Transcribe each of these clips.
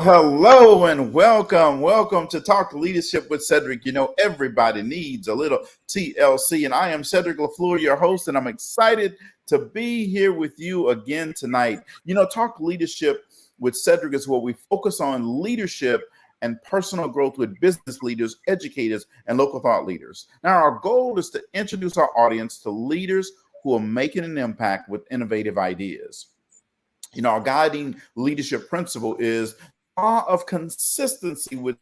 Hello and welcome. Welcome to Talk Leadership with Cedrick. You know, everybody needs a little TLC, and I am Cedrick LaFleur, your host, and I'm excited to be here with you again tonight. You know, Talk Leadership with Cedrick is where we focus on leadership and personal growth with business leaders, educators, and local thought leaders. Now, our goal is to introduce our audience to leaders who are making an impact with innovative ideas. You know, our guiding leadership principle is law of consistency, which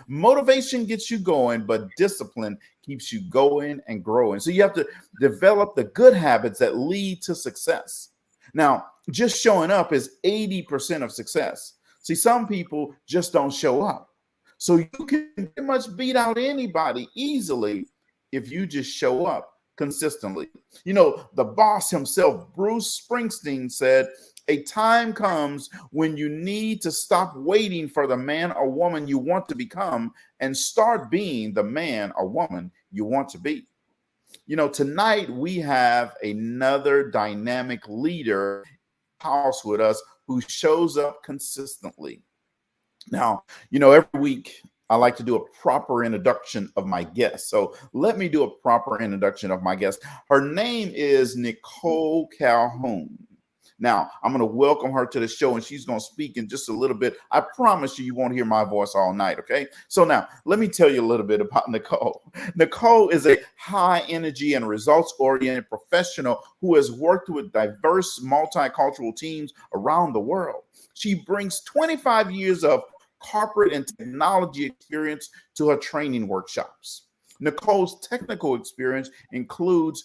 motivation gets you going, but discipline keeps you going and growing. So you have to develop the good habits that lead to success. Now, just showing up is 80% of success. See, some people just don't show up. So you can pretty much beat out anybody easily if you just show up consistently. You know, the boss himself, Bruce Springsteen, said, a time comes when you need to stop waiting for the man or woman you want to become and start being the man or woman you want to be. You know, tonight we have another dynamic leader in the house with us who shows up consistently. Now, you know, every week I like to do a proper introduction of my guest. So let me do a proper introduction of my guest. Her name is Nicole Calhoun. Now, I'm going to welcome her to the show, and she's going to speak in just a little bit. I promise you won't hear my voice all night, okay? So now, let me tell you a little bit about Nicole. Nicole is a high-energy and results-oriented professional who has worked with diverse multicultural teams around the world. She brings 25 years of corporate and technology experience to her training workshops. Nicole's technical experience includes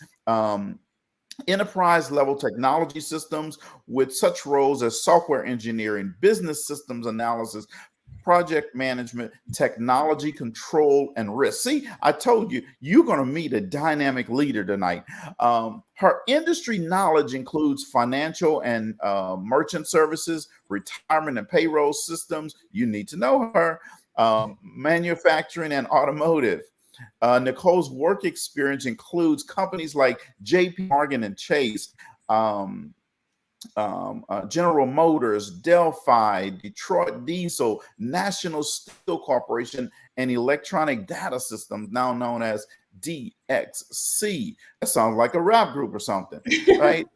enterprise level technology systems with such roles as software engineering, business systems analysis, project management, technology control, and risk. See, I told you, you're going to meet a dynamic leader tonight. Her industry knowledge includes financial and merchant services, retirement and payroll systems. You need to know her. Manufacturing and automotive. Nicole's work experience includes companies like JP Morgan and Chase, General Motors, Delphi, Detroit Diesel, National Steel Corporation, and Electronic Data Systems, now known as DXC. That sounds like a rap group or something, right?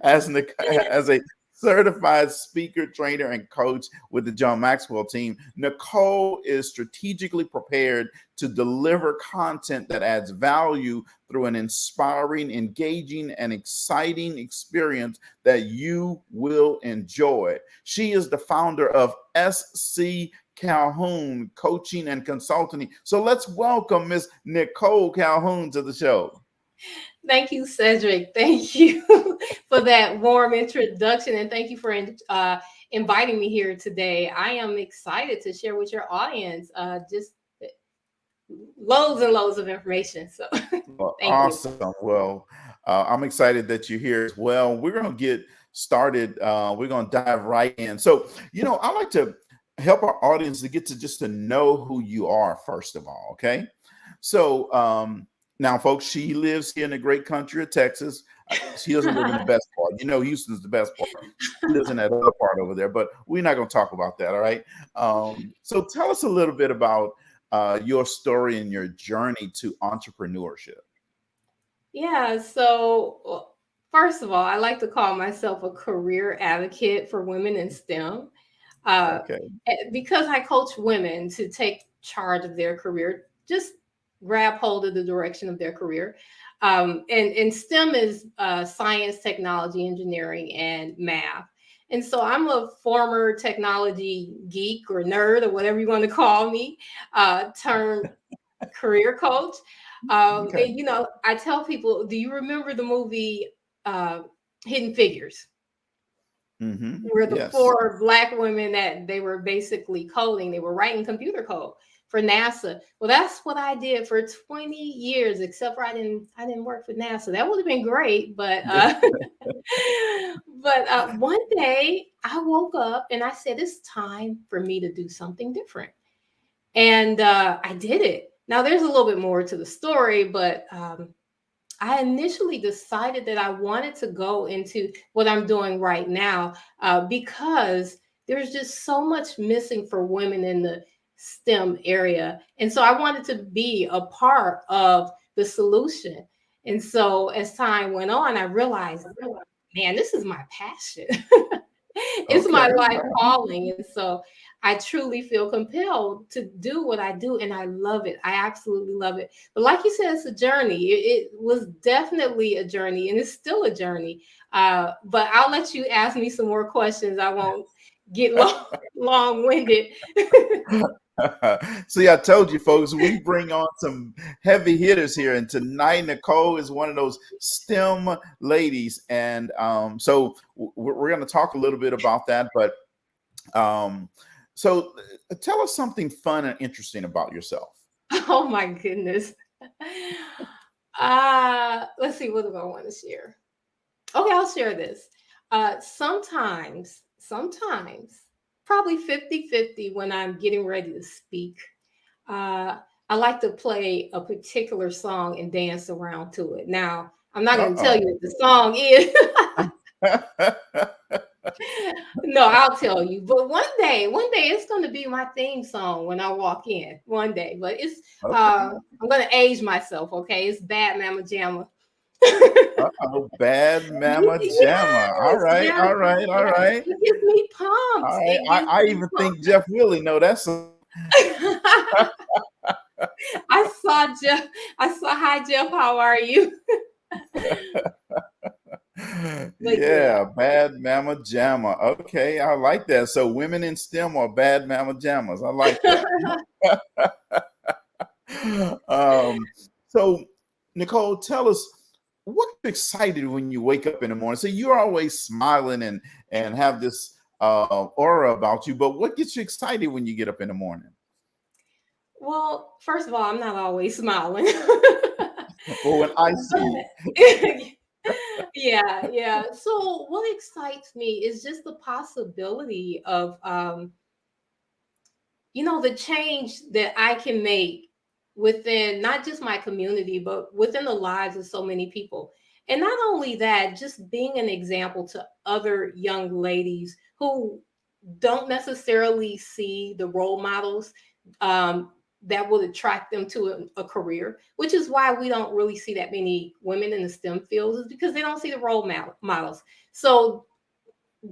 as a certified speaker, trainer, and coach with the John Maxwell team, Nicole is strategically prepared to deliver content that adds value through an inspiring, engaging, and exciting experience that you will enjoy. She is the founder of SC Calhoun Coaching and Consulting. So let's welcome Miss Nicole Calhoun to the show. Thank you, Cedrick. Thank you for that warm introduction, and thank you for inviting me here today. I am excited to share with your audience just loads and loads of information. So, Well, thank you. awesome. Well, I'm excited that you're here as well. We're going to get started. We're going to dive right in. So, you know, I like to help our audience to get to just to know who you are, first of all. Okay. So, now, folks, she lives here in the great country of Texas. She doesn't live in the best part. You know, Houston's the best part. She lives in that other part over there, but we're not going to talk about that, all right? So tell us a little bit about your story and your journey to entrepreneurship. Yeah. So, first of all, I like to call myself a career advocate for women in STEM Okay. because I coach women to take charge of their career. Just grab hold of the direction of their career. And STEM is science, technology, engineering, and math. And so I'm a former technology geek or nerd or whatever you want to call me, turned career coach. Okay. And, you know, I tell people, do you remember the movie Hidden Figures? Mm-hmm. Where the Yes. four Black women that they were basically coding, they were writing computer code for NASA. Well, that's what I did for 20 years, except for I didn't work for NASA. That would have been great, but one day I woke up and I said it's time for me to do something different, and I did it. Now there's a little bit more to the story, but I initially decided that I wanted to go into what I'm doing right now because there's just so much missing for women in the STEM area. And so I wanted to be a part of the solution. And so as time went on, I realized, man, this is my passion. It's my Okay. life calling. And so I truly feel compelled to do what I do. And I love it. I absolutely love it. But like you said, it's a journey. It was definitely a journey, and it's still a journey. But I'll let you ask me some more questions. I won't get long-winded. See, I told you, folks, we bring on some heavy hitters here, and tonight Nicole is one of those STEM ladies, and so we're going to talk a little bit about that. But um, so, tell us something fun and interesting about yourself. Oh my goodness. Let's see, what do I want to share? Okay, I'll share this. Sometimes, probably 50-50 when I'm getting ready to speak, uh, I like to play a particular song and dance around to it. Now, I'm not going to tell you Uh-oh. what the song is. No, I'll tell you. But one day it's going to be my theme song when I walk in. One day, but it's Okay. I'm going to age myself. Okay, it's Bad Mama Jamma. Uh-oh. Bad Mama Jamma. All Yes, right. yes, All right. All yes. right. It gives me All pumped. right. It gives I me even pumped. think Jeff Willie know that's a I saw Jeff. I saw, hi Jeff, how are you? But yeah. yeah, bad mama jamma. Okay, I like that. So women in STEM are bad mama jammas. I like that. um, so Nicole, tell us what gets you excited when you wake up in the morning. So you're always smiling and have this aura about you, but what gets you excited when you get up in the morning? Well, first of all, I'm not always smiling. Well, when I see Yeah, yeah. So what excites me is just the possibility of the change that I can make within not just my community, but within the lives of so many people. And not only that, just being an example to other young ladies who don't necessarily see the role models um, that will attract them to a career, which is why we don't really see that many women in the STEM fields, is because they don't see the models. So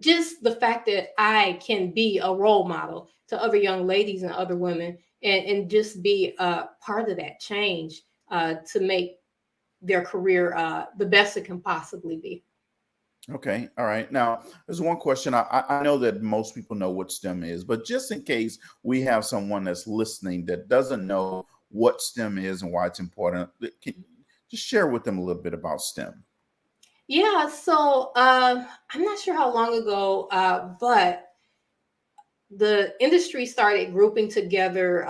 just the fact that I can be a role model to other young ladies and other women, and just be a part of that change to make their career the best it can possibly be. Okay, all right. Now, there's one question. I know that most people know what STEM is, but just in case we have someone that's listening that doesn't know what STEM is and why it's important, can you just share with them a little bit about STEM? Yeah, so I'm not sure how long ago, but the industry started grouping together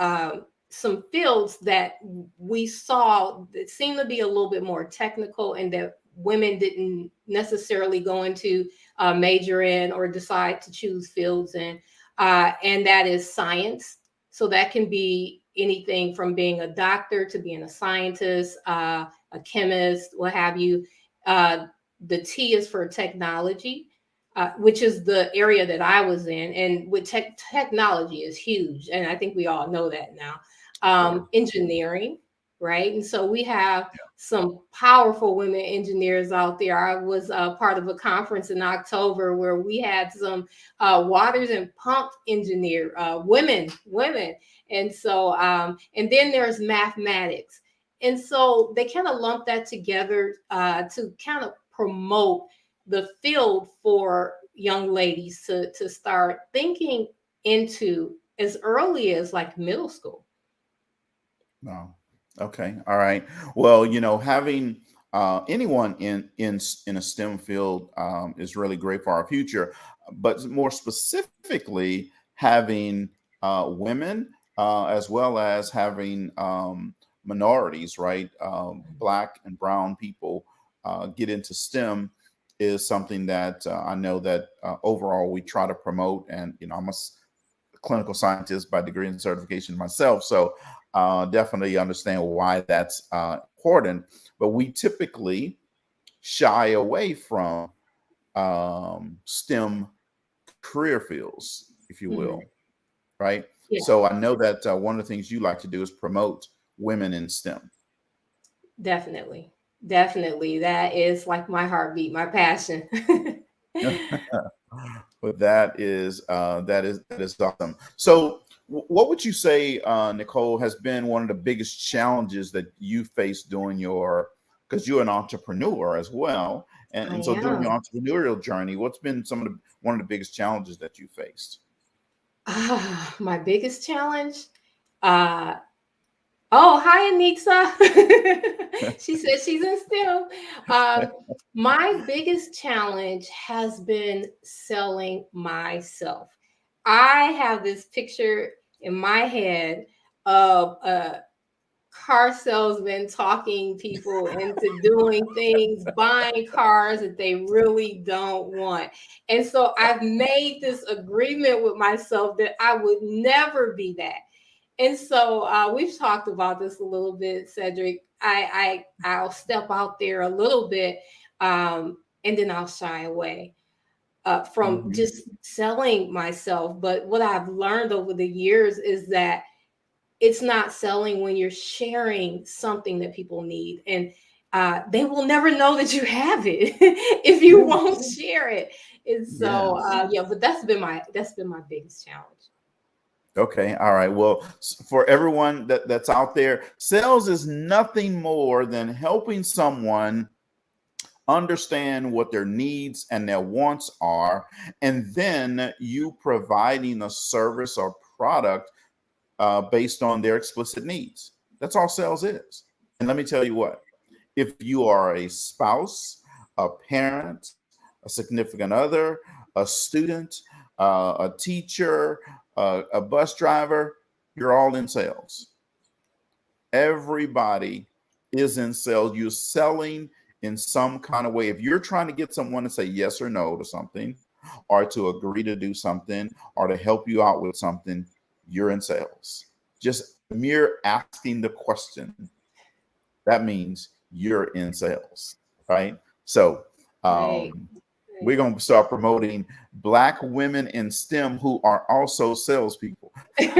some fields that we saw that seemed to be a little bit more technical, and that women didn't necessarily go into major in or decide to choose fields in. And that is science. So that can be anything from being a doctor to being a scientist, a chemist, what have you. Uh, the T is for technology, which is the area that I was in. And with technology is huge. And I think we all know that now. Sure. Engineering, right? And so we have some powerful women engineers out there. I was part of a conference in October where we had some waters and pump engineer women. And so, and then there's mathematics. And so they kind of lump that together to kind of promote the field for young ladies to start thinking into as early as like middle school. No. Okay. All right. Well, having anyone in a STEM field is really great for our future, but more specifically, having women as well as having minorities, right? Black and brown people get into STEM is something that I know that overall we try to promote. And I'm a clinical scientist by degree and certification myself, so definitely understand why that's important. But we typically shy away from STEM career fields. if you Mhm. will, right? Yeah, So I know that one of the things you like to do is promote women in STEM. definitely. Definitely. That is like my heartbeat, my passion. But that is awesome. So, what would you say, Nicole, has been one of the biggest challenges that you faced during your, because you're an entrepreneur as well, I and so during your am. entrepreneurial journey, what's been one of the biggest challenges that you faced? My biggest challenge. Uh, oh, hi, Anita. She said she's in STEM. My biggest challenge has been selling myself. I have this picture in my head of a car salesman talking people into doing things, buying cars that they really don't want. And so I've made this agreement with myself that I would never be that. And so we've talked about this a little bit, Cedrick. I'll step out there a little bit, and then I'll shy away from Mhm. just selling myself. But what I've learned over the years is that it's not selling when you're sharing something that people need, and they will never know that you have it if you Yeah. won't share it. And so Yes. yeah, but that's been my biggest challenge. Okay. All right. Well, for everyone that's out there, sales is nothing more than helping someone understand what their needs and their wants are, and then you providing a service or product based on their explicit needs. That's all sales is. And let me tell you what, if you are a spouse, a parent, a significant other, a student, a teacher, a bus driver, you're all in sales. Everybody is in sales. You're selling in some kind of way. If you're trying to get someone to say yes or no to something, or to agree to do something, or to help you out with something, you're in sales. Just mere asking the question, that means you're in sales, right? So, Right. um, we're going to start promoting Black women in STEM who are also salespeople. And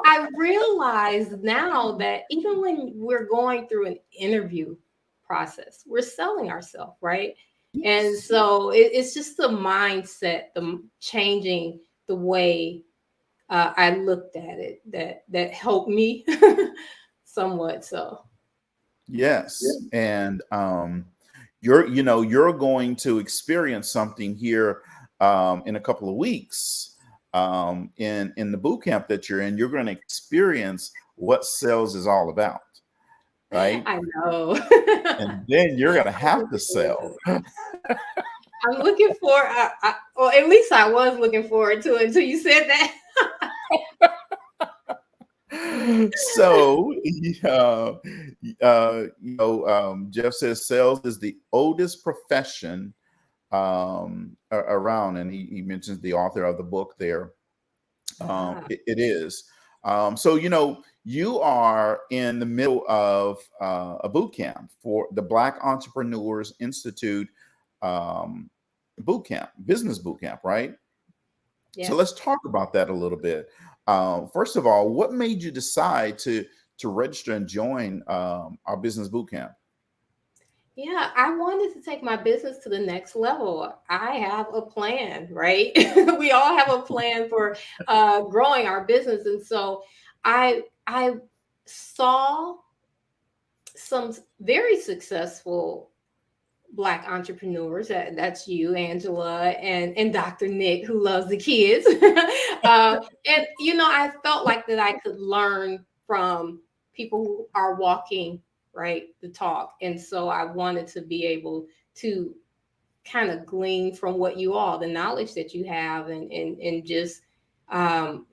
I realize now that even when we're going through an interview process, we're selling ourselves, right? And Yes. so it's just the mindset, the changing the way I looked at it that helped me somewhat. So Yes. And you're going to experience something here in a couple of weeks in the boot camp that you're in. You're going to experience what sales is all about, right? I know. And then you're going to I'm have to looking forward to sell. it. I'm looking for, or at least I was looking forward to it until you said that. So, Jeff says sales is the oldest profession around, and he mentions the author of the book there. Ah, It is. So, you are in the middle of a boot camp for the Black Entrepreneurs Institute um, boot camp, business boot camp, right? So let's yes. talk about that a little bit. First of all, what made you decide to register and join our business boot camp? Yeah, I wanted to take my business to the next level. I have a plan, right? We all have a plan for growing our business, and so I saw some very successful Black entrepreneurs. That's you, Angela, and Dr. Nick, who loves the kids. And I felt like that I could learn from people who are walking right the talk, and so I wanted to be able to kind of glean from what you all, the knowledge that you have, and just um,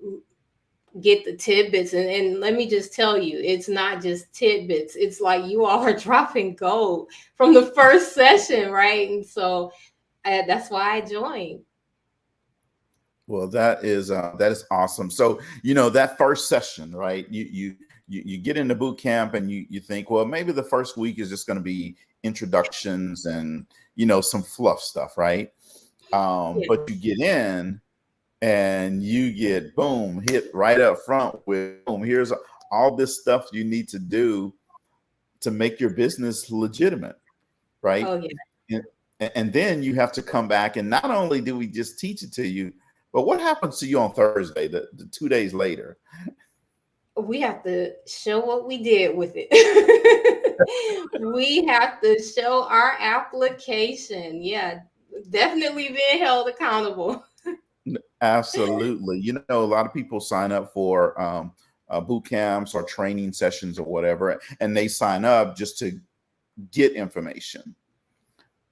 get the tidbits. And let me just tell you, it's not just tidbits. It's like you all are dropping gold from the first session, right? And so that's why I joined. Well, that is awesome. So, that first session, right? You get into boot camp and you think, well, maybe the first week is just going to be introductions and some fluff stuff, right? Yeah. But you get in and you get boom hit right up front with boom. Here's all this stuff you need to do to make your business legitimate, right? Oh yeah. And, and then you have to come back, and not only do we just teach it to you, but what happens to you on Thursday, the 2 days later? We have to show what we did with it. We have to show our application. Yeah, definitely being held accountable. Absolutely. You know, a lot of people sign up for boot camps or training sessions or whatever, and they sign up just to get information,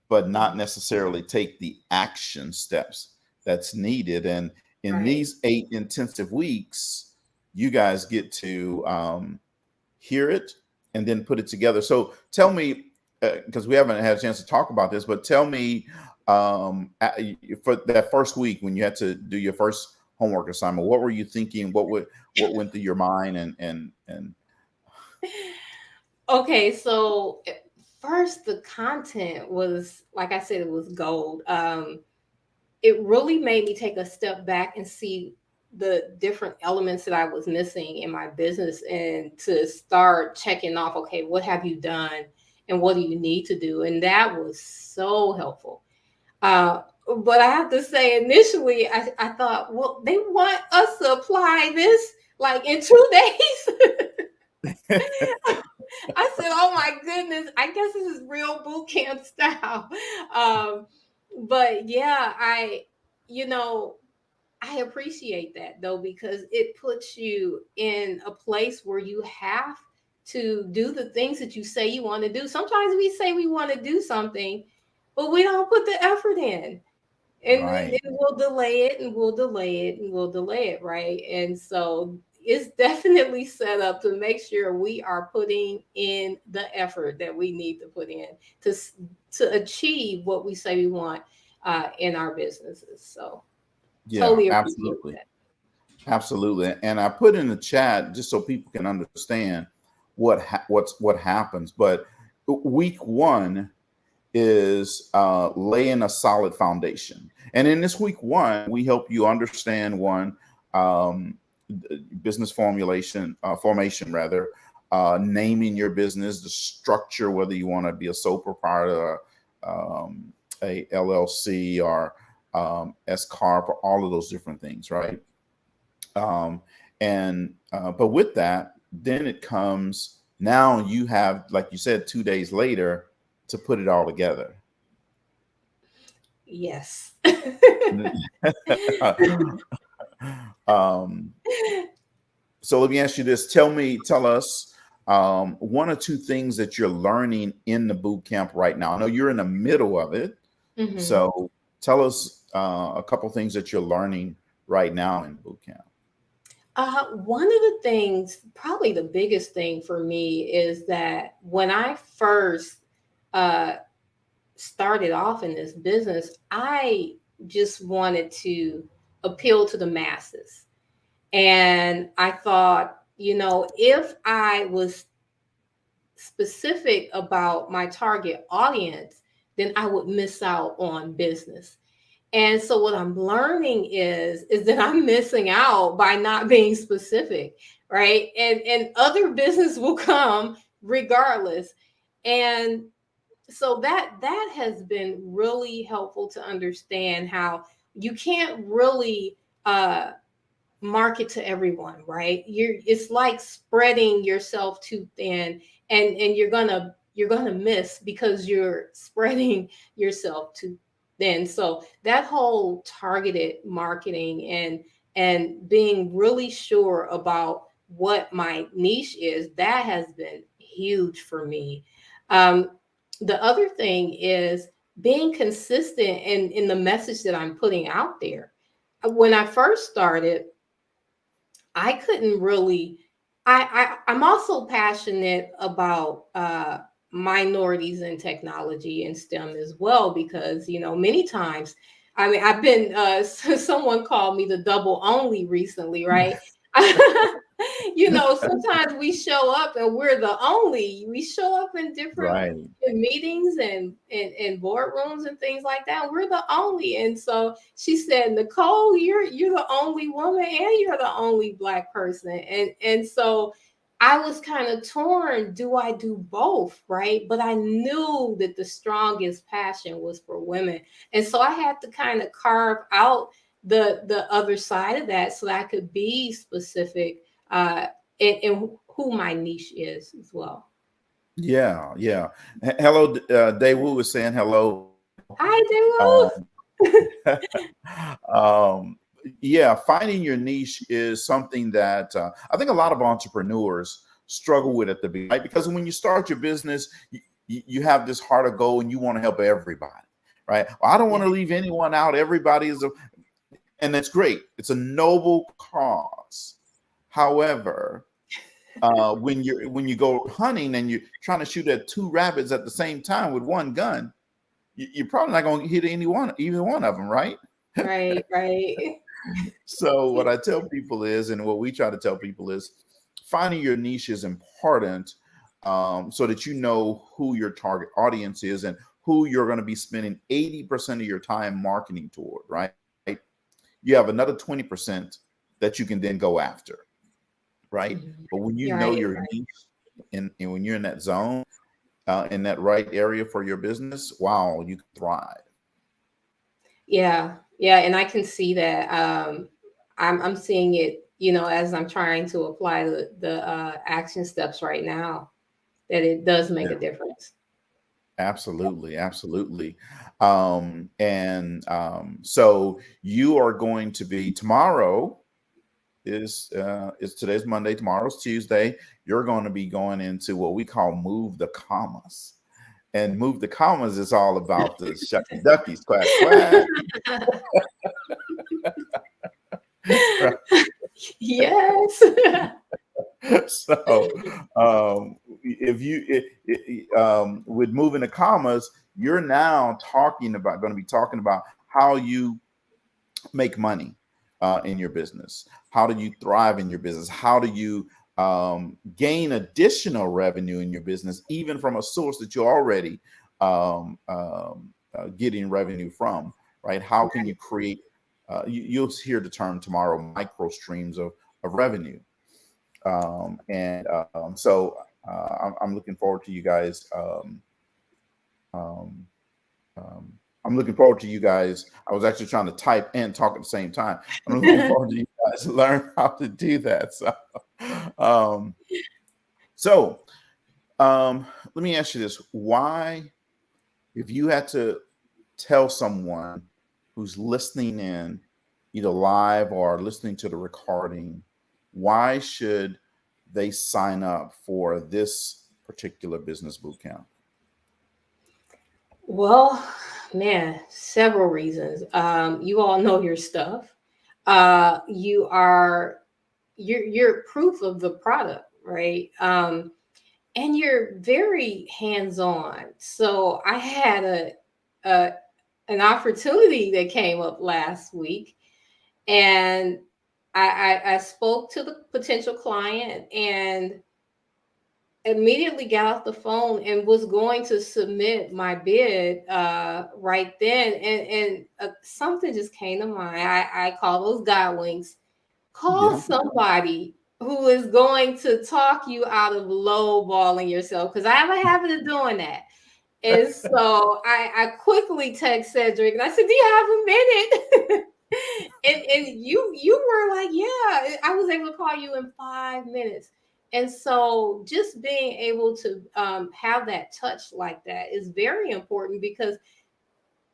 but not necessarily take the action steps that's needed. And in Right. these 8 intensive weeks, you guys get to hear it and then put it together. So tell me, because we haven't had a chance to talk about this, but tell me, for that first week when you had to do your first homework assignment, what were you thinking? What went through your mind? And Okay, so at first the content was, like I said, it was gold. It really made me take a step back and see the different elements that I was missing in my business, and to start checking off, okay, what have you done and what do you need to do? And that was so helpful. Uh, but I have to say, initially, I thought, well, they want us to apply this like in 2 days. I said, "Oh my goodness! I guess this is real boot camp style." Um, but yeah, you know, I appreciate that though, because it puts you in a place where you have to do the things that you say you want to do. Sometimes we say we want to do something, but we don't put the effort in. And then right. we'll delay it and we'll delay it and we'll delay it, right? And so it's definitely set up to make sure we are putting in the effort that we need to put in to to achieve what we say we want in our businesses. So Yeah, totally appreciate absolutely. that. Absolutely. And I put in the chat just so people can understand what happens. But week one is laying a solid foundation. And in this week one, we help you understand one, um, business formation rather, naming your business, the structure, whether you want to be a sole proprietor, a LLC, or S corp, or all of those different things, right? Um, and but with that, then it comes, now you have, like you said, 2 days later to put it all together. Yes. um, so let me ask you this: tell us one or two things that you're learning in the boot camp right now. I know you're in the middle of it, Mhm. so tell us a couple things that you're learning right now in boot camp. One of the things, probably the biggest thing for me, is that when I first uh, started off in this business, I just wanted to appeal to the masses. And I thought, if I was specific about my target audience, then I would miss out on business. And so what I'm learning is that I'm missing out by not being specific, right? And other business will come regardless. And so that has been really helpful to understand how you can't really market to everyone, right? It's like spreading yourself too thin, and you're gonna miss because you're spreading yourself too thin. So that whole targeted marketing and being really sure about what my niche is, that has been huge for me. um, the other thing is being consistent in the message that I'm putting out there. When I first started, I couldn't really. I'm also passionate about minorities in technology and STEM as well, because many times, I mean, I've been someone called me the double only recently, right? sometimes we show up and we show up in different Right. meetings and boardrooms and things like that. We're the only. And so she said, Nicole, you're the only woman and you're the only Black person. And so I was kind of torn. Do I do both? Right. But I knew that the strongest passion was for women. And so I had to kind of carve out the other side of that so that I could be specific in who my niche is as well. Yeah, yeah. Hello, Daewoo was saying hello. Hi, Um, um, yeah, finding your niche is something that I think a lot of entrepreneurs struggle with at the beginning, right? Because when you start your business, you have this heart of gold and you want to help everybody, right? Well, I don't want to leave anyone out. Everybody is, and that's great. It's a noble cause. However, when you go hunting and you're trying to shoot at two rabbits at the same time with one gun, you're probably not going to hit either one of them, right? right, right. So what I tell people is, and what we try to tell people is, finding your niche is important, so that you know who your target audience is and who you're going to be spending 80% of your time marketing toward, right? You have another 20% that you can then go after, right? But when you know Right, your right. niche and when you're in that zone, in that right area for your business, wow, you can thrive. Yeah, yeah, and I can see that. I'm seeing it, as I'm trying to apply the action steps right now, that it does make a difference. Absolutely, absolutely. So you are going to be tomorrow is today's Monday, tomorrow's Tuesday. You're going to be going into what we call move the commas. And move the commas is all about the shucky duckies, quack quack. Right? Yes. So if you with moving the commas, you're now going to be talking about how you make money in your business. How do you thrive in your business? How do you gain additional revenue in your business, even from a source that you're already getting revenue from, right? How can you create, you'll hear the term tomorrow, micro streams of revenue. I'm looking forward to you guys. Um, I'm looking forward to you guys. I was actually trying to type and talk at the same time. I'm looking forward to you guys learn how to do that. Um, so let me ask you this: Why, if you had to tell someone who's listening in, either live or listening to the recording, why should they sign up for this particular business boot camp? Well, man, several reasons. You all know your stuff. You are you're proof of the product, right? And you're very hands-on. So I had a an opportunity that came up last week, and I spoke to the potential client and immediately got off the phone and was going to submit my bid right then, and something just came to mind. I call those God winks. Call Yeah. somebody who is going to talk you out of lowballing yourself, because I have a habit of doing that. And so I quickly text Cedrick and I said, "Do you have a minute?" and you were like, "Yeah." I was able to call you in 5 minutes. And so just being able to have that touch like that is very important, because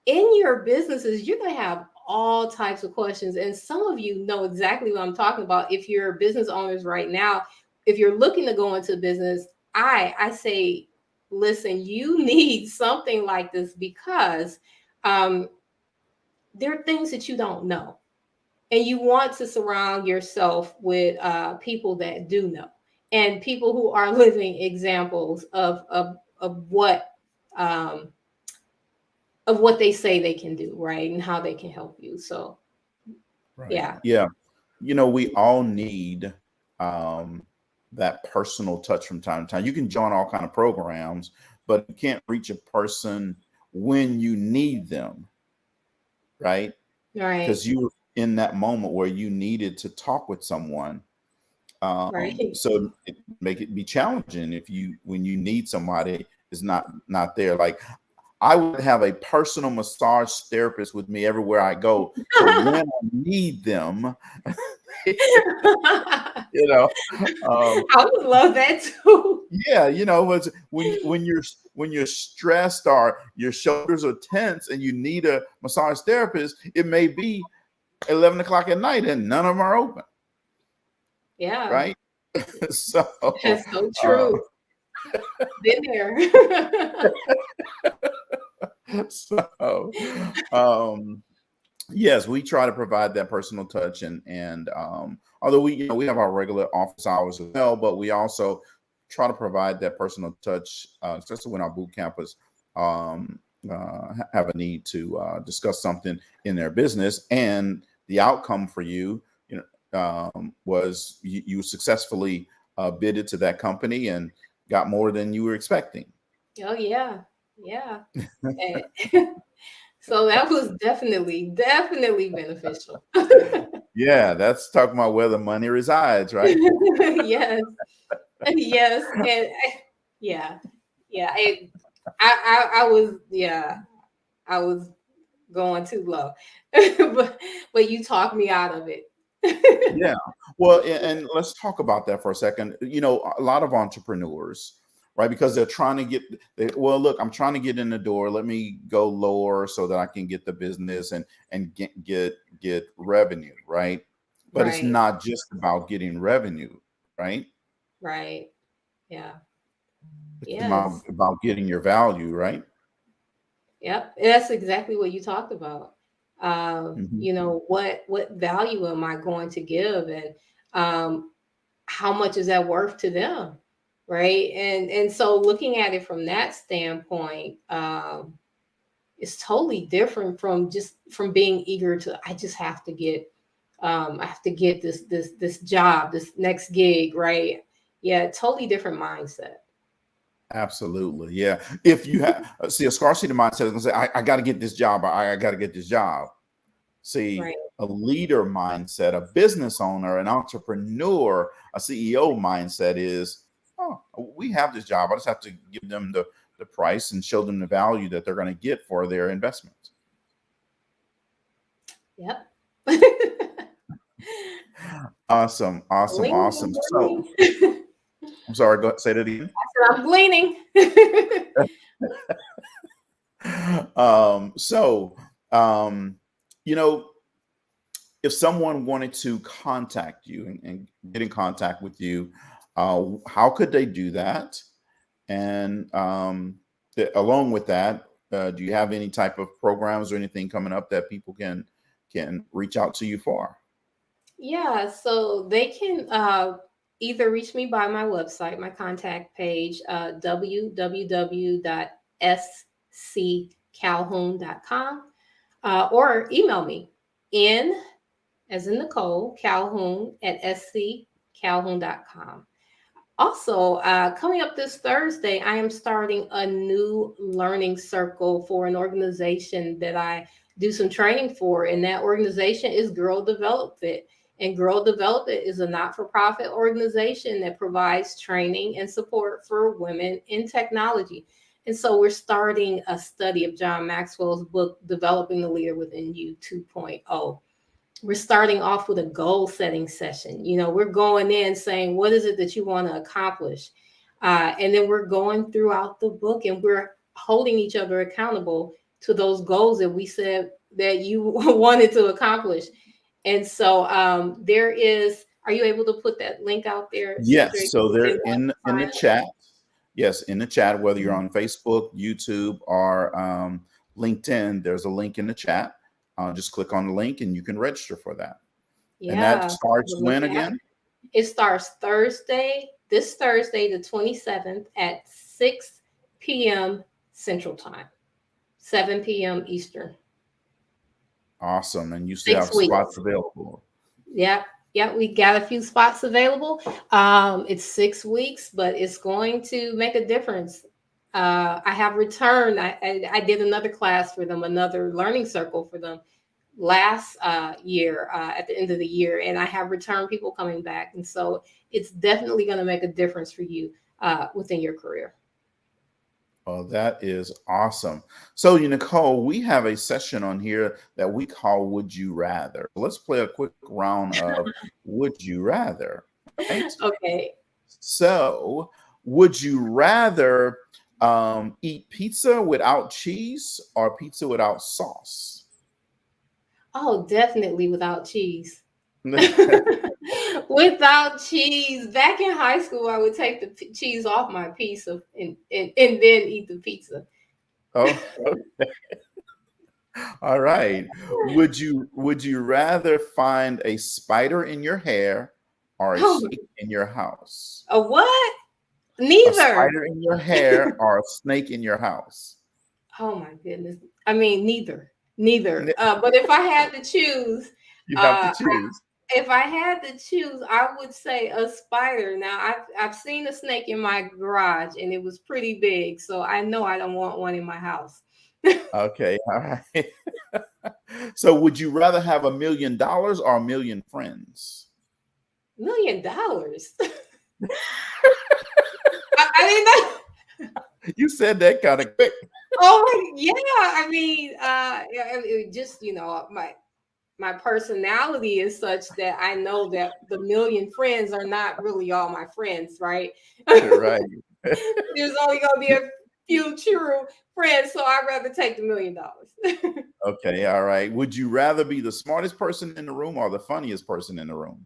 in your businesses, you're going to have all types of questions. And some of you know exactly what I'm talking about. If you're business owners right now, if you're looking to go into business, I say, listen, you need something like this, because um, there are things that you don't know. And you want to surround yourself with people that do know, and people who are living examples um, of what they say they can do, right? And how they can help you. So, Right. yeah. Yeah. We all need um, that personal touch from time to time. You can join all kind of programs, but you can't reach a person when you need them, right? Right. Because you were in that moment where you needed to talk with someone. Right. So it make it be challenging if you when you need somebody is not there. Like I would have a personal massage therapist with me everywhere I go. So when I need them, you know, um, I would love that too. yeah, when you're stressed or your shoulders are tense and you need a massage therapist, it may be 11 o'clock at night and none of them are open, Yeah, right? So, that's so uh, true. Been there. so, um, yes, we try to provide that personal touch, and although we have our regular office hours as well, but we also try to provide that personal touch, especially when our boot campers um, have a need to discuss something in their business, and the outcome for was you successfully bidded to that company and got more than you were expecting. Oh yeah, yeah. And so that was definitely beneficial. Yeah, that's talking about where the money resides, right? Yes, yes, and yeah, yeah. I was, yeah, I was going too low, but you talked me out of it. Yeah. Well, and let's talk about that for a second. A lot of entrepreneurs, right? Because they're trying to well, look, I'm trying to get in the door. Let me go lower so that I can get the business and get revenue, right? But it's Right, not just about getting revenue, right? right. Yeah. It's Yes. about getting your value, right? Yep. That's exactly what you talked about. Hmm. What value am I going to give, and um, how much is that worth to them, right? And so looking at it from that standpoint, it's totally different from being eager to. I just have to get. I have to get this job, this next gig, right? Yeah, totally different mindset. Absolutely. Yeah. If you have see a scarcity mindset is gonna say, I got to get this job, or I got to get this job. See, Right. a leader mindset, a business owner, an entrepreneur, a CEO mindset is, oh, we have this job. I just have to give them the price and show them the value that they're going to get for their investment. Yep. Awesome, awesome, awesome. Gleaning, So, gleaning. I'm sorry. Go say that again. I'm gleaning. Um, so, um, you know, if someone wanted to contact you and get in contact with you, how could they do that? And along with that, do you have any type of programs or anything coming up that people can reach out to you for? Yeah, so they can either reach me by my website, my contact page, www.sccalhoun.com, or email me in, as in Nicole, Calhoun at sccalhoun.com. Also, coming up this Thursday, I am starting a new learning circle for an organization that I do some training for. And that organization is Girl Develop It. And Girl Develop It is a not for profit organization that provides training and support for women in technology. And so we're starting a study of John Maxwell's book, Developing the Leader Within You 2.0. We're starting off with a goal setting session. We're going in saying, what is it that you want to accomplish? And then we're going throughout the book and we're holding each other accountable to those goals that we said that you wanted to accomplish. And so are you able to put that link out there, Yes. Cedrick? So they're And in the chat. Yes, in the chat, whether you're on Facebook, YouTube, or LinkedIn, there's a link in the chat. Just click on the link and you can register for that. And that yeah, starts we'll look when at again? it. Starts this Thursday, the 27th at 6 p.m. Central Time, 7 p.m. Eastern. Awesome. And you still have 6 weeks. spots available. Yep. Yeah, we got a few spots available. It's 6 weeks, but it's going to make a difference. I have returned. I did another class for them, another learning circle for them last year at the end of the year, and I have returned people coming back. And so it's definitely going to make a difference for you within your career. Oh, that is awesome. So, Nicole, we have a session on here that we call Would You Rather. Let's play a quick round of Would You Rather, right? Okay. So, would you rather eat pizza without cheese or pizza without sauce? Oh, definitely without cheese. Without cheese. Back in high school, I would take the cheese off my pizza and then eat the pizza. Oh, all right. Would you rather find a spider in your hair or a Oh, snake in your house? a what? A Neither. spider in your hair or a snake in your house? Oh my goodness. I mean, neither. Neither. But if I had to choose, You have to uh, choose. if I had to choose, I would say a spider. Now, I've seen a snake in my garage, and it was pretty big, so I know I don't want one in my house. Okay, all right. So would you rather have $1 million or 1 million friends? $1 million. I mean, that, You said that kind of quick. oh yeah. I mean, it just my personality is such that I know that the million friends are not really all my friends, right? Right. There's only gonna be a few true friends, so I'd rather take the $1 million. Okay, all right. Would you rather be the smartest person in the room or the funniest person in the room?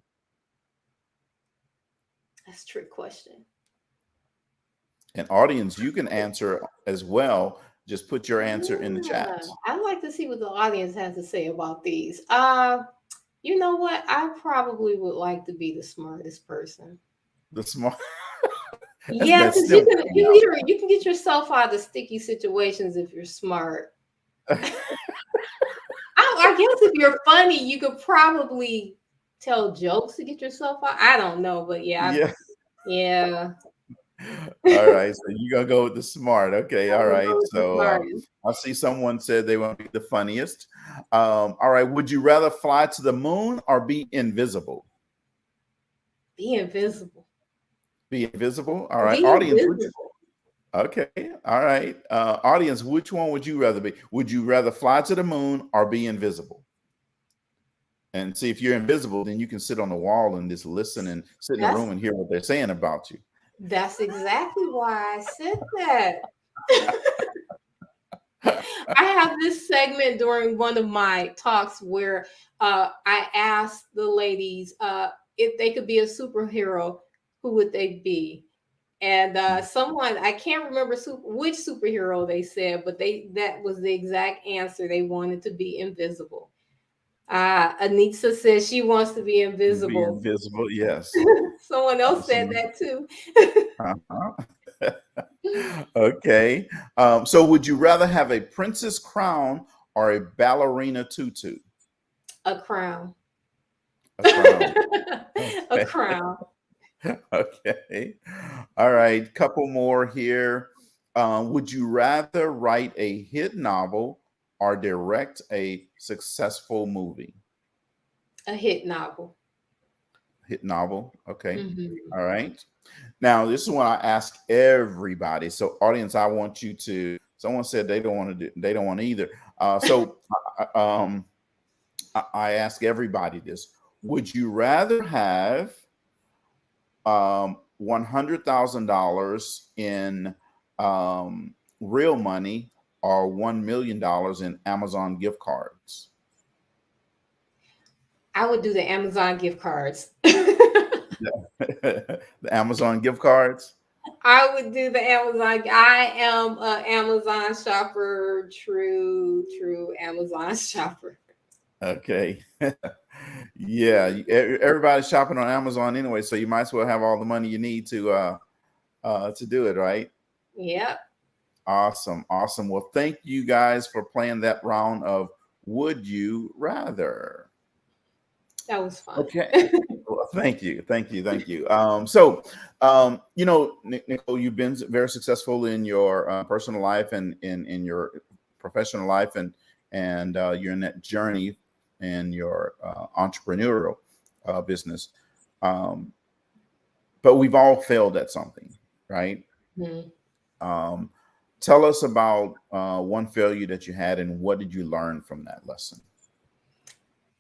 That's a trick question. And audience, you can answer as well. Just put your answer in the chat. Yeah, I'd like to see what the audience has to say about these. You know what? I probably would like to be the smartest person. The smart Yeah, that's because still you can get yourself out of sticky situations if you're smart. I guess if you're funny, you could probably tell jokes to get yourself out. I don't know, but yeah, yeah. yeah. All right. So you're gonna go with the smart. Okay, I all would right. go with the So smartest. I see someone said they want to be the funniest. All right. Would you rather fly to the moon or be invisible? Be invisible. Be invisible. All right. Be Audience, invisible. okay. All right. Audience, which one would you rather be? Would you rather fly to the moon or be invisible? And see, if you're invisible, then you can sit on the wall and just listen and sit in the That's room and hear what they're saying about you. that's exactly why I said that. I have this segment during one of my talks where I asked the ladies if they could be a superhero, who would they be? And someone I can't remember which superhero they said, but that was the exact answer. They wanted to be invisible. Anita says she wants to be Be invisible. invisible, yes. Someone else said Absolutely. that too. Uh-huh. Okay. So would you rather have a princess crown or a ballerina tutu? A crown. A crown. A Okay. crown. Okay. All right. Couple more here. Would you rather write a hit novel or direct a successful movie? A hit novel. Hit novel. Okay. Hmm. All right. Now, this is when I ask everybody. So, audience, I want you to. Someone said they don't want to do. They don't want either. So, I ask everybody this: would you rather have $100,000 in real money or $1 million in Amazon gift cards? I would do the Amazon gift cards. The Amazon gift cards. I would do the Amazon. I am a Amazon shopper, true Amazon shopper. Okay. Yeah, everybody's shopping on Amazon anyway, so you might as well have all the money you need to do it, right? Yep. Awesome, awesome. Well, thank you guys for playing that round of Would You Rather. That was fun. Okay. Well, thank you. Thank you. Thank you. Nicole, you've been very successful in your personal life and in your professional life, and you're in that journey in your entrepreneurial business. Um, but we've all failed at something, right? Mhm. Um, Tell us about one failure that you had, and what did you learn from that lesson?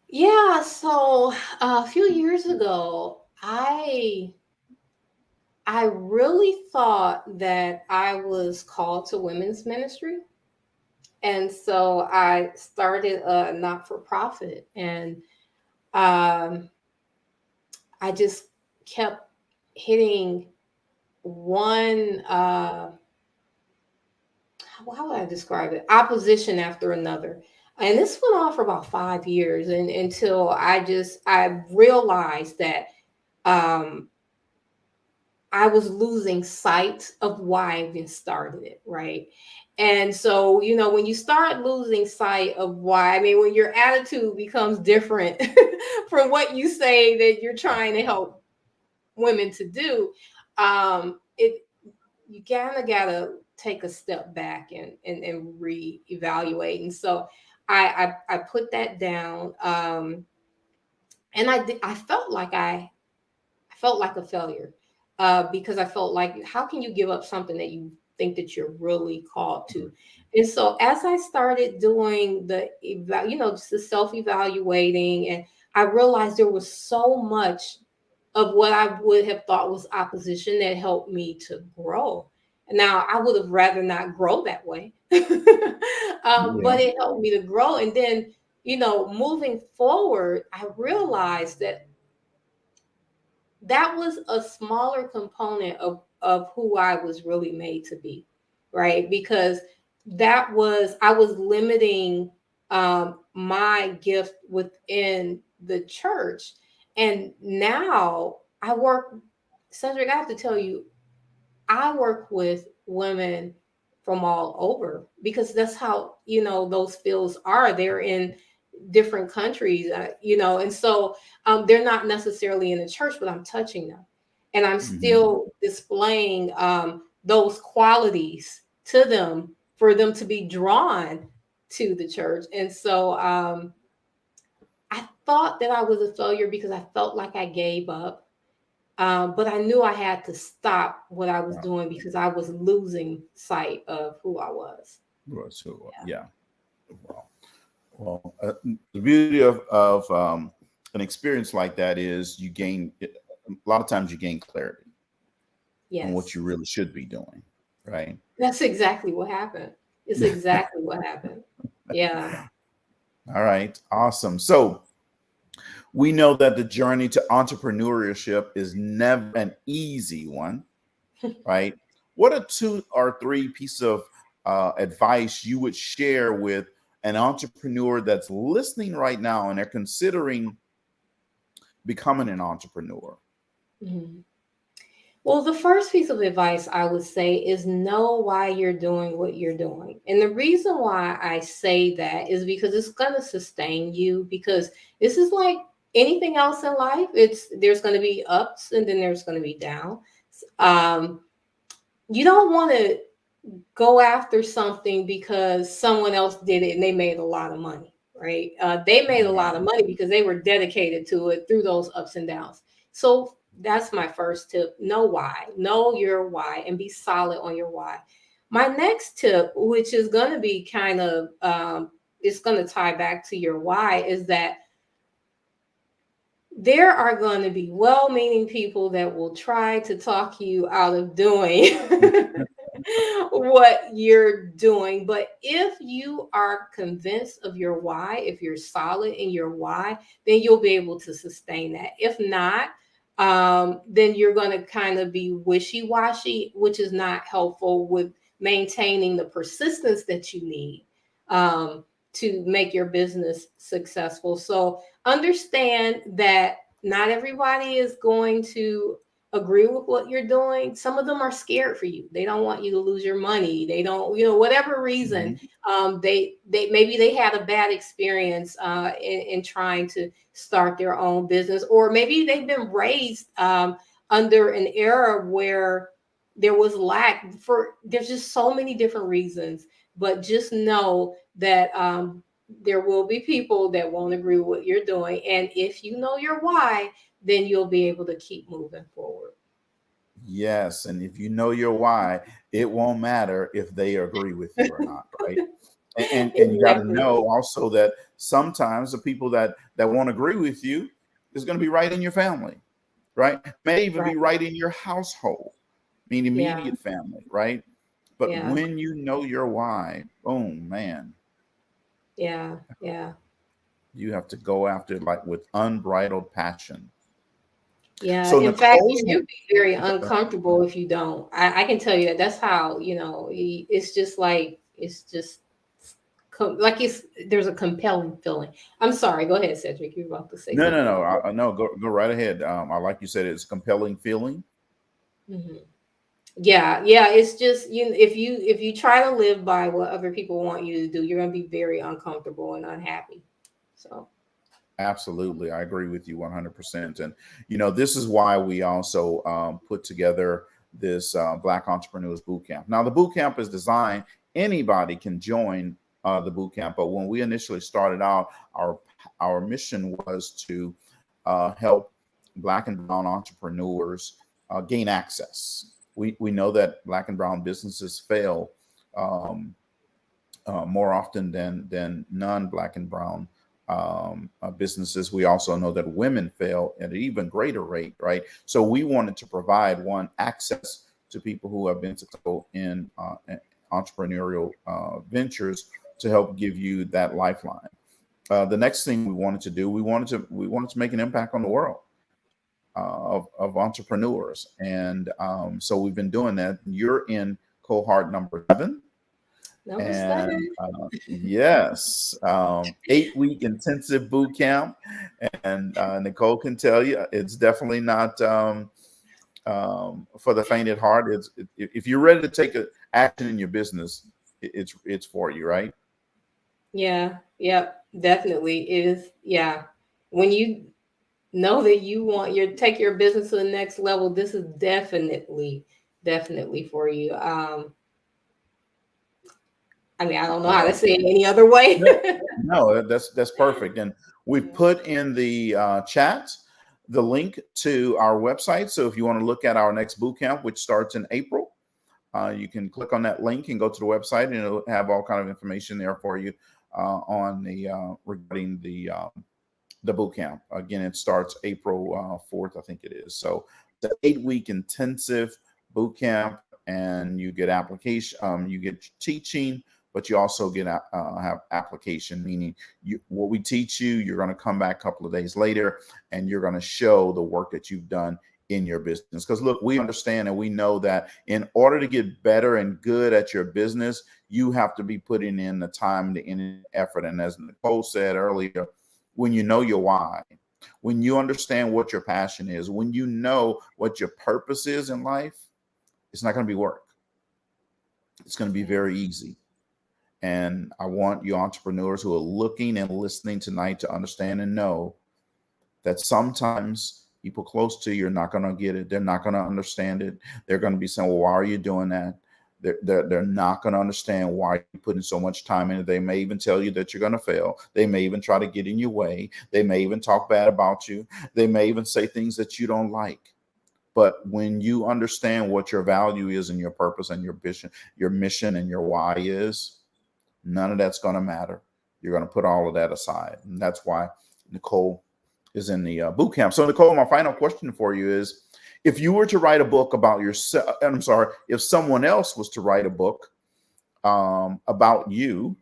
Yeah, so a few years ago, I really thought that I was called to women's ministry. And so I started a not for profit. And um, I just kept hitting one, how would I describe it? Opposition after another. And this went on for about 5 years, and until I realized that um, I was losing sight of why I even started it, right? And so, when you start losing sight of why, I mean, when your attitude becomes different from what you say that you're trying to help women to do, it you kind of gotta take a step back and reevaluate. And so I put that down, and I felt like I felt like a failure, because I felt like, how can you give up something that you think that you're really called to? And so as I started doing just the self evaluating, and I realized there was so much of what I would have thought was opposition that helped me to grow. Now, I would have rather not grow that way, Yeah. but it helped me to grow. And then, moving forward, I realized that that was a smaller component of who I was really made to be, right? Because I was limiting my gift within the church. And now Cedrick, I have to tell you, I work with women from all over, because that's how, those fields are. They're in different countries, and so they're not necessarily in the church, but I'm touching them. And I'm Hmm. still displaying those qualities to them for them to be drawn to the church. And so I thought that I was a failure because I felt like I gave up. But I knew I had to stop what I was Wow. doing because I was losing sight of who I was. So, Yeah. yeah. Wow. Well, the beauty of an experience like that is you gain a lot of times you gain clarity on what Yes. you really should be doing, right? That's exactly what happened. It's exactly what happened. Yeah. All right, awesome. So we know that the journey to entrepreneurship is never an easy one, right? What are two or three pieces of advice you would share with an entrepreneur that's listening right now and they're considering becoming an entrepreneur? Mhm. Well, the first piece of advice I would say is know why you're doing what you're doing. And the reason why I say that is because it's going to sustain you, because this is like anything else in life. There's going to be ups and then there's going to be downs. Um, you don't want to go after something because someone else did it and they made a lot of money, right? They made a Right. lot of money because they were dedicated to it through those ups and downs. So that's my first tip. Know why, know your why, and be solid on your why. My next tip, which is going to be kind of, it's going to tie back to your why, is that there are going to be well meaning people that will try to talk you out of doing what you're doing. But if you are convinced of your why, if you're solid in your why, then you'll be able to sustain that. If not, then you're going to kind of be wishy washy, which is not helpful with maintaining the persistence that you need to make your business successful. So understand that not everybody is going to agree with what you're doing, some of them are scared for you. They don't want you to lose your money. They don't, whatever reason, Mhm. they maybe they had a bad experience in trying to start their own business, or maybe they've been raised under an era where there was lack. There's just so many different reasons, but just know that there will be people that won't agree with what you're doing, and if you know your why, then you'll be able to keep moving forward. Yes, and if you know your why, it won't matter if they agree with you or not, right? And you got to Exactly. know also that sometimes the people that won't agree with you is going to be right in your family, right? May even Right. be right in your household, mean Yeah. immediate family, right? But Yeah. when you know your why, boom, man, Yeah. Yeah. you have to go after it like with unbridled passion. Yeah. So In fact, Nicole's you'll be very uncomfortable if you don't. I can tell you that. That's how, it's just like, like there's a compelling feeling. I'm sorry. Go ahead, Cedric. You're about to say no, no, something. no, no. Go right ahead. I like you said, it's a compelling feeling. Mhm. Yeah, yeah, it's just if you try to live by what other people want you to do, you're gonna be very uncomfortable and unhappy. So Absolutely, I agree with you 100%. And this is why we also put together this Black Entrepreneurs Boot Camp. Now, the boot camp is designed; anybody can join the boot camp. But when we initially started out, our mission was to help Black and Brown entrepreneurs gain access. We know that Black and Brown businesses fail um, more often than non-Black and Brown businesses. We also know that women fail at an even greater rate, right? So we wanted to provide one access to people who have been successful in entrepreneurial ventures to help give you that lifeline. The next thing we wanted to do, we wanted to make an impact on the world of entrepreneurs, and so we've been doing that. You're in cohort number 7. number And 7. yes, 8-week intensive boot camp. And Nicole can tell you it's definitely not for the faint at heart. If you're ready to take action in your business, it's for you, right? Yeah, yep, definitely is. Yeah, when you know that you want take your business to the next level, this is definitely for you. I mean, I don't know how to Well, say it any other way. no, no, that's perfect. And we've put in the chat the link to our website. So if you want to look at our next boot camp, which starts in April, you can click on that link and go to the website, and it'll have all kind of information there for you on the regarding the boot camp. Again, it starts April 4th, I think it is. So it's an 8-week intensive boot camp, and you get application, you get teaching, but you also get have application, meaning what we teach you, you're going to come back a couple of days later, and you're going to show the work that you've done in your business. Because look, we understand and we know that in order to get better and good at your business, you have to be putting in the time, the effort. And as Nicole said earlier, when you know your why, when you understand what your passion is, when you know what your purpose is in life, it's not going to be work. It's going to be very easy. And I want you entrepreneurs who are looking and listening tonight to understand and know that sometimes people close to you are not going to get it. They're not going to understand it. They're going to be saying, well, why are you doing that? They're not going to understand why you're putting so much time in it. They may even tell you that you're going to fail. They may even try to get in your way. They may even talk bad about you. They may even say things that you don't like. But when you understand what your value is and your purpose and your mission and your why is, none of that's going to matter. You're going to put all of that aside. And that's why Nicole is in the boot camp. So, Nicole, my final question for you is, if you were to write a book about yourself, I'm sorry, if someone else was to write a book about you,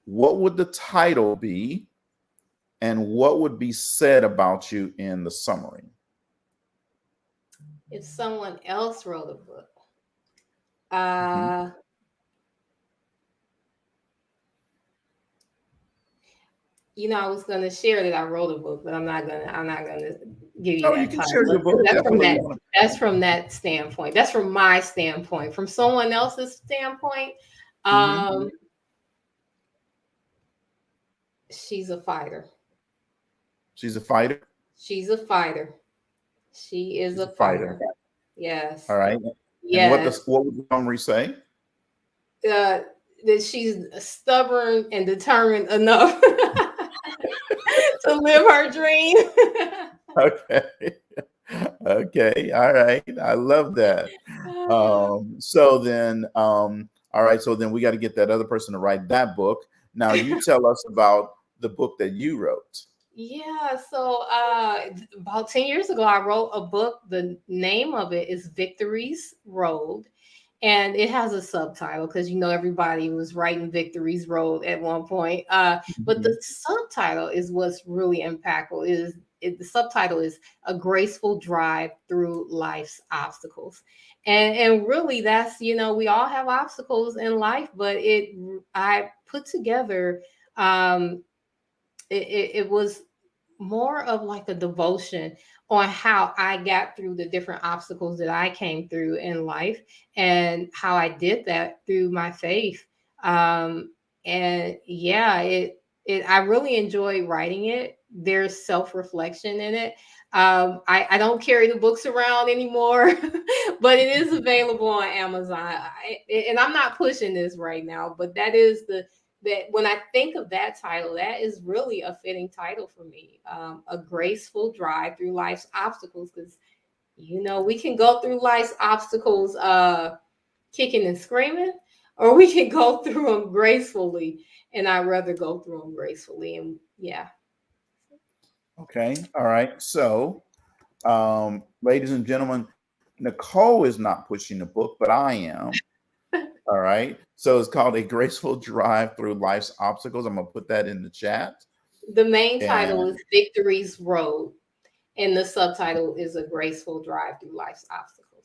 what would the title be, and what would be said about you in the summary? If someone else wrote a book, Mhm. uh, I was going to share that I wrote a book, but I'm not gonna. give you Oh, you that can share title. your book. Definitely. That's from that standpoint. That's from my standpoint. From someone else's standpoint, Mm-hmm. she's a fighter. She's a fighter. She's a fighter. She is She's a a fighter. fighter. Yes. All right. And Yes. what would the summary say? That she's stubborn and determined enough to live her dream. Okay. Okay. All right. I love that. All right. So then we got to get that other person to write that book. Now you tell us about the book that you wrote. Yeah, so about 10 years ago, I wrote a book. The name of it is Victory's Road. And it has a subtitle because everybody was writing Victory's Road at one point. But Mhm. the subtitle is what's really impactful. The subtitle is A Graceful Drive Through Life's Obstacles. And really that's, we all have obstacles in life, but I put together it was more of like a devotion on how I got through the different obstacles that I came through in life and how I did that through my faith. And yeah, I really enjoy writing it. There's self-reflection in it. I don't carry the books around anymore, but it is available on Amazon. And I'm not pushing this right now, but that when I think of that title, that is really a fitting title for me. A graceful drive through life's obstacles, because we can go through life's obstacles kicking and screaming, or we can go through them gracefully. And I'd rather go through them gracefully. And yeah. Okay. All right. So, ladies and gentlemen, Nicole is not pushing the book, but I am. All right. So it's called A Graceful Drive Through Life's Obstacles. I'm going to put that in the chat. The main title And is Victory's Road, and the subtitle is A Graceful Drive Through Life's Obstacles.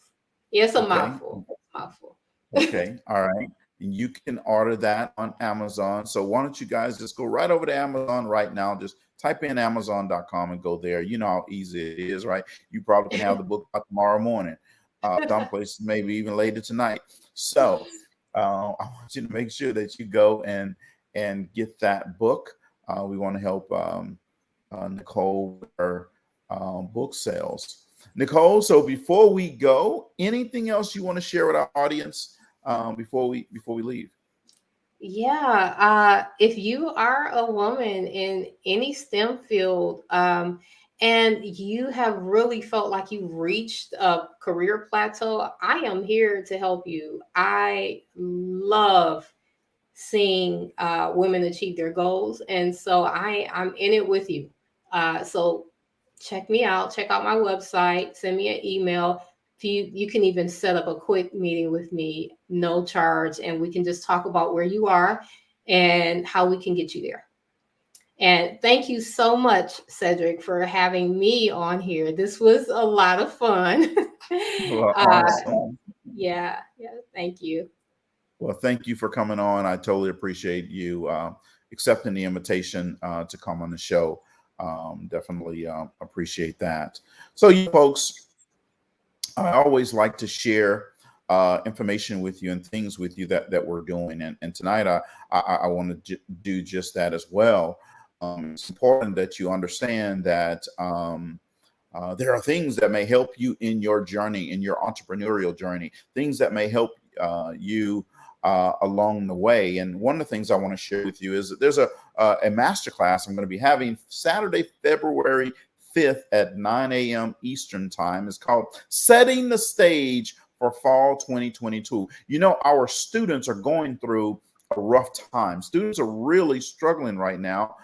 Yeah, it's a okay. mouthful. It's a mouthful. Okay. All right. And you can order that on Amazon. So why don't you guys just go right over to Amazon right now? Just type in Amazon.com and go there. You know how easy it is, right? You probably can have the book out tomorrow morning. Some places maybe even later tonight. So I want you to make sure that you go and get that book. We want to help Nicole with her book sales. Nicole, so before we go, anything else you want to share with our audience before we leave? Yeah, if you are a woman in any STEM field, and you have really felt like you've reached a career plateau, I am here to help you. I love seeing women achieve their goals, and so I'm in it with you. So check me out. Check out my website. Send me an email. If you can even set up a quick meeting with me, no charge, and we can just talk about where you are and how we can get you there. And thank you so much, Cedrick, for having me on here. This was a lot of fun. Well, uh, awesome. yeah, thank you. Well, thank you for coming on. I totally appreciate you accepting the invitation to come on the show. Definitely appreciate that. So, you folks, I always like to share information with you and things with you that we're doing. And tonight I want to do just that as well. It's important that you understand that there are things that may help you in your journey, in your entrepreneurial journey, things that may help you along the way. And one of the things I want to share with you is that there's a masterclass I'm going to be having Saturday, February 5th at 9 a.m. Eastern time. It's called Setting the Stage for Fall 2022. Our students are going through a rough time. Students are really struggling right now.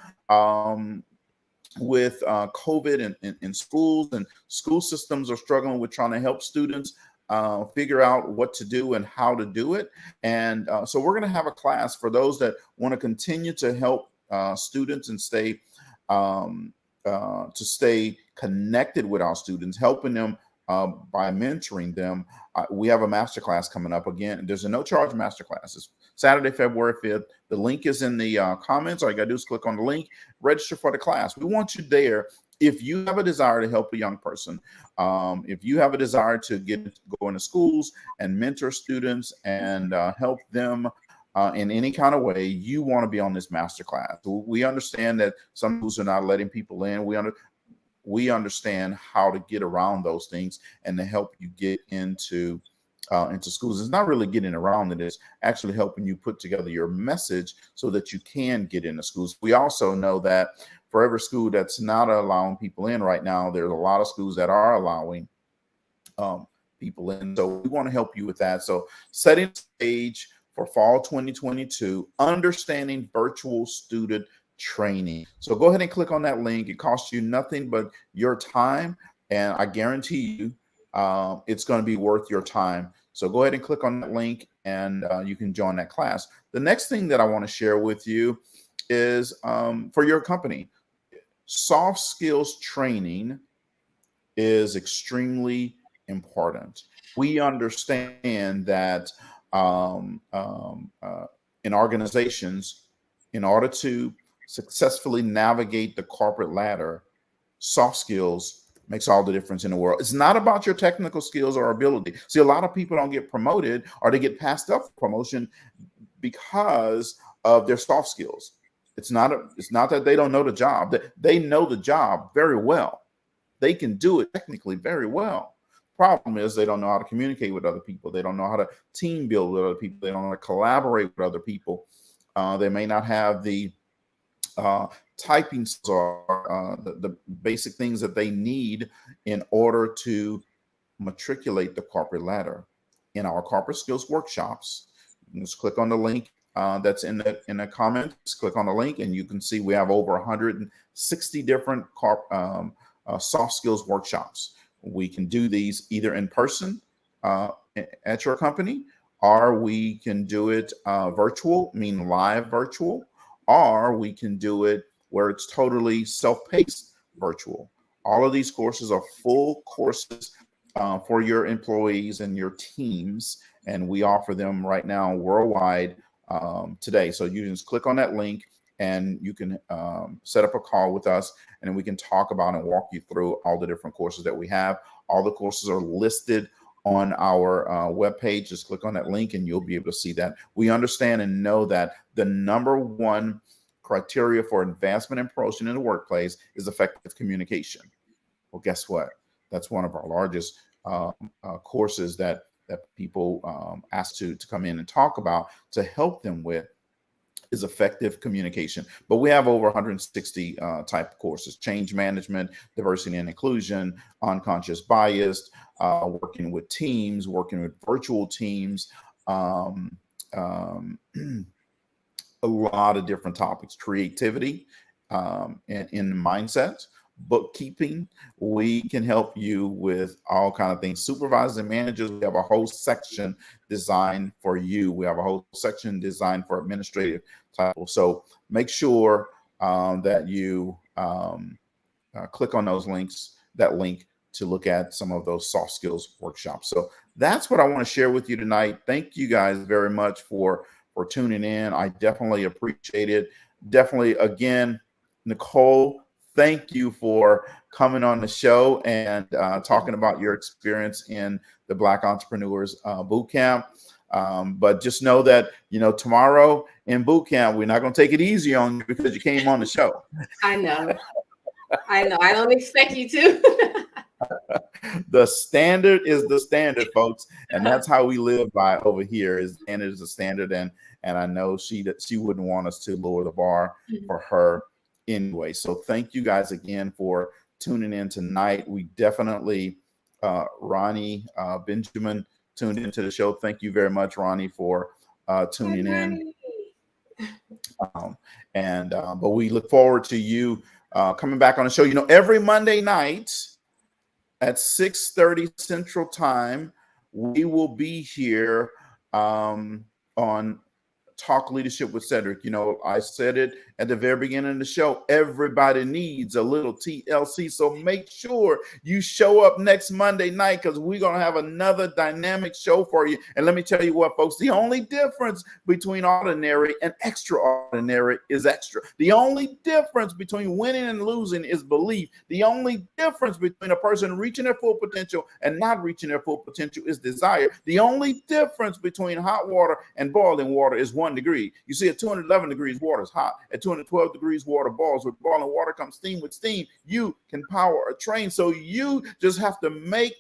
With COVID in schools, and school systems are struggling with trying to help students figure out what to do and how to do it. And so we're going to have a class for those that want to continue to help students and stay connected with our students, helping them by mentoring them. We have a masterclass coming up again. There's a no charge masterclass. It's Saturday, February 5th. The link is in the comments. All you got to do is click on the link, register for the class. We want you there if you have a desire to help a young person, if you have a desire to go into schools and mentor students and help them in any kind of way, you want to be on this masterclass. We understand that some schools are not letting people in. We understand how to get around those things and to help you get into schools. It's not really getting around it, it's actually helping you put together your message so that you can get into schools. We also know that for every school that's not allowing people in right now, there's a lot of schools that are allowing people in. So we want to help you with that. So setting the stage for fall 2022, understanding virtual student training. So go ahead and click on that link. It costs you nothing but your time, and I guarantee you it's going to be worth your time. So go ahead and click on that link, and you can join that class. The next thing that I want to share with you is for your company, soft skills training is extremely important. We understand that in organizations, in order to successfully navigate the corporate ladder, soft skills makes all the difference in the world. It's not about your technical skills or ability. See, a lot of people don't get promoted or they get passed up for promotion because of their soft skills. It's not that they don't know the job. They know the job very well. They can do it technically very well. Problem is they don't know how to communicate with other people. They don't know how to team build with other people. They don't know how to collaborate with other people. They may not have the typing skills or the basic things that they need in order to matriculate the corporate ladder. In our corporate skills workshops, you just click on the link that's in the comments. Click on the link, and you can see we have over 160 different soft skills workshops. We can do these either in person at your company, or we can do it virtual, meaning live virtual, or we can do it where it's totally self-paced virtual. All of these courses are full courses for your employees and your teams, and we offer them right now worldwide today. So you just click on that link, and you can set up a call with us, and then we can talk about and walk you through all the different courses that we have. All the courses are listed on our webpage. Just click on that link and you'll be able to see that. We understand and know that the number one criteria for advancement and promotion in the workplace is effective communication. Well, guess what? That's one of our largest courses that people ask to come in and talk about to help them with is effective communication. But we have over 160 type of courses: change management, diversity and inclusion, unconscious bias, working with teams, working with virtual teams, a lot of different topics, creativity, and in mindset, bookkeeping. We can help you with all kind of things. Supervisors and managers, we have a whole section designed for you. We have a whole section designed for administrative titles. So make sure that you click on those links, that link, to look at some of those soft skills workshops. So that's what I want to share with you tonight. Thank you guys very much for tuning in. I definitely appreciate it. Definitely, again, Nicole, thank you for coming on the show and talking about your experience in the Black Entrepreneurs Boot Camp. But just know that, tomorrow in boot camp, we're not going to take it easy on you because you came on the show. I know. I don't expect you to. The standard is the standard, folks, and that's how we live by over here. Is standard is the standard, and I know she wouldn't want us to lower the bar for her anyway. So thank you guys again for tuning in tonight. We definitely, Ronnie Benjamin tuned into the show. Thank you very much, Ronnie, for tuning in. But we look forward to you coming back on the show. Every Monday night at 6:30 Central Time, we will be here on Talk Leadership with Cedrick. You know, I said it at the very beginning of the show. Everybody needs a little TLC. So make sure you show up next Monday night, because we're going to have another dynamic show for you. And let me tell you what, folks, the only difference between ordinary and extraordinary is extra. The only difference between winning and losing is belief. The only difference between a person reaching their full potential and not reaching their full potential is desire. The only difference between hot water and boiling water is 1 degree. You see, at 211 degrees, water is hot. At 212 degrees, water boils. With boiling water comes steam. With steam, you can power a train. So you just have to make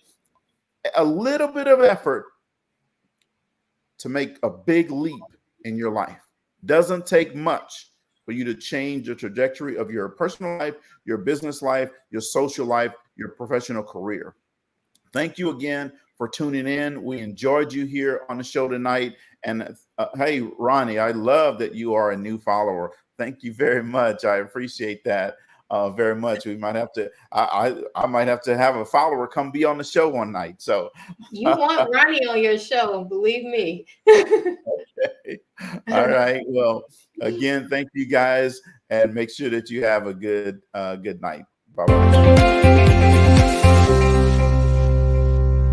a little bit of effort to make a big leap in your life. Doesn't take much for you to change the trajectory of your personal life, your business life, your social life, your professional career. Thank you again for tuning in. We enjoyed you here on the show tonight. And hey, Ronnie, I love that you are a new follower. Thank you very much. I appreciate that very much. We might have to, I might have to have a follower come be on the show one night. So you want Ronnie on your show, believe me. Okay. All right. Well, again, thank you guys, and make sure that you have a good night. Bye-bye.